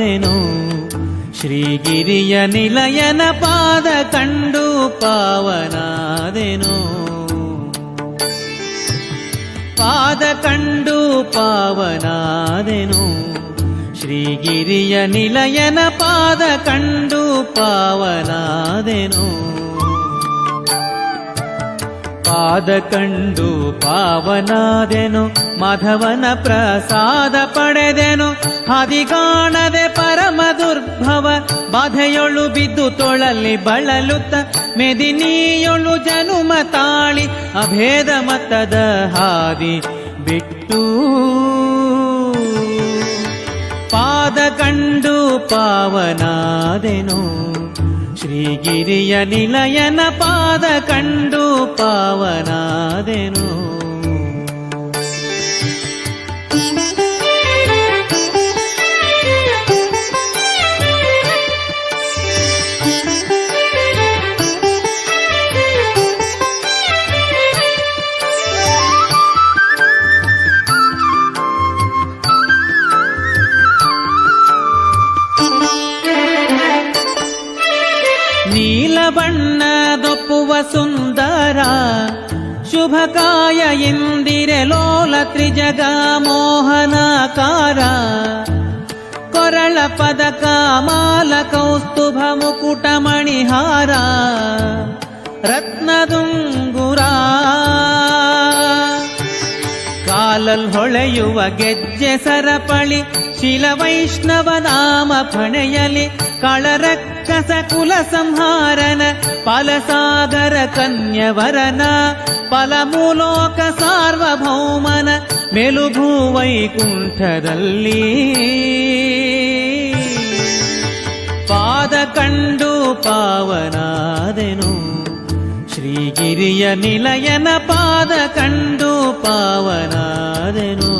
ಪಾವನಾದೆನು ಶ್ರೀಗಿರಿಯ ನಿಲಯನ ಪಾದ ಕಂಡು ಪಾವನಾದೆನು ಪಾದ ಕಂಡು ಪಾವನಾದೆನು ಶ್ರೀಗಿರಿಯ ನಿಲಯನ ಪಾದ ಕಂಡು ಪಾವನಾದೆನು ಪಾದ ಕಂಡು ಪಾವನಾದೆನು ಮಾಧವನ ಪ್ರಸಾದ ಪಡೆದೆನು ಹದಿಗಾಣದೆ ಪರಮ ದುರ್ಭವ ಬಾಧೆಯೊಳು ಬಿದ್ದು ತೊಳಲಿ ಬಳಲುತ್ತ ಮೆದಿನಿಯೊಳು ಜನುಮ ತಾಳಿ ಅಭೇದ ಮತದ ಹಾದಿ ಬಿಟ್ಟು ಪಾದ ಕಂಡು ಪಾವನಾದೆನು ಶ್ರೀಗಿರಿಯ ನಿಲಯನ ಪಾದ ಕಂಡು ಪಾವನಾದೆನು ನೀಲ ಬಣ್ಣದೊಪ್ಪುವ ಸುಂದರ ಶುಭಕಾಯ ಇಂದಿರೆ ಲೋಲ ತ್ರಿಜಗ ಮೋಹನಾಕಾರ ಕೊರಳ ಪದಕ ಮಾಲ ಕೌಸ್ತುಭ ಮುಕುಟ ಮಣಿಹಾರ ರತ್ನದುಂಗುರ ಕಾಲಲ್ ಹೊಳೆಯುವ ಗೆಜ್ಜೆ ಸರಪಳಿ ಶಿಲವೈಷ್ಣವ ನಾಮ ಫಣೆಯಲಿ ಕಳರಕ್ಕಸ ಕುಲ ಸಂಹಾರನ ಫಲಸಾಗರ ಕನ್ಯವರನ ಫಲಮೂಲೋಕ ಸಾರ್ವಭೌಮನ ಮೆಲುಭೂ ವೈಕುಂಠದಲ್ಲಿ ಪಾದ ಕಂಡು ಪಾವನಾದೆನು ಶ್ರೀಗಿರಿಯ ನಿಲಯನ ಪಾದ ಕಂಡು ಪಾವನಾದೆನು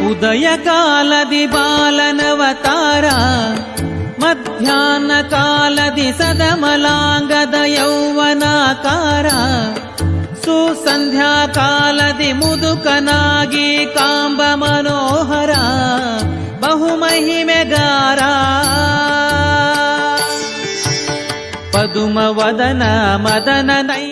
ಉದಯ ಕಾಲದಿ ಬಾಲನವತಾರ ಮಧ್ಯಾಹ್ನ ಕಾಲದಿ ಸದಮಲಾಂಗದ ಯೌವನಾಕಾರ ಸುಸಂಧ್ಯಾ ಕಾಲದಿ ಮುದುಕನಾಗಿ ಕಾಂಬ ಮನೋಹರ ಬಹುಮಹಿಮೆಗಾರ ಪದುಮ ವದನ ಮದನ ನೈ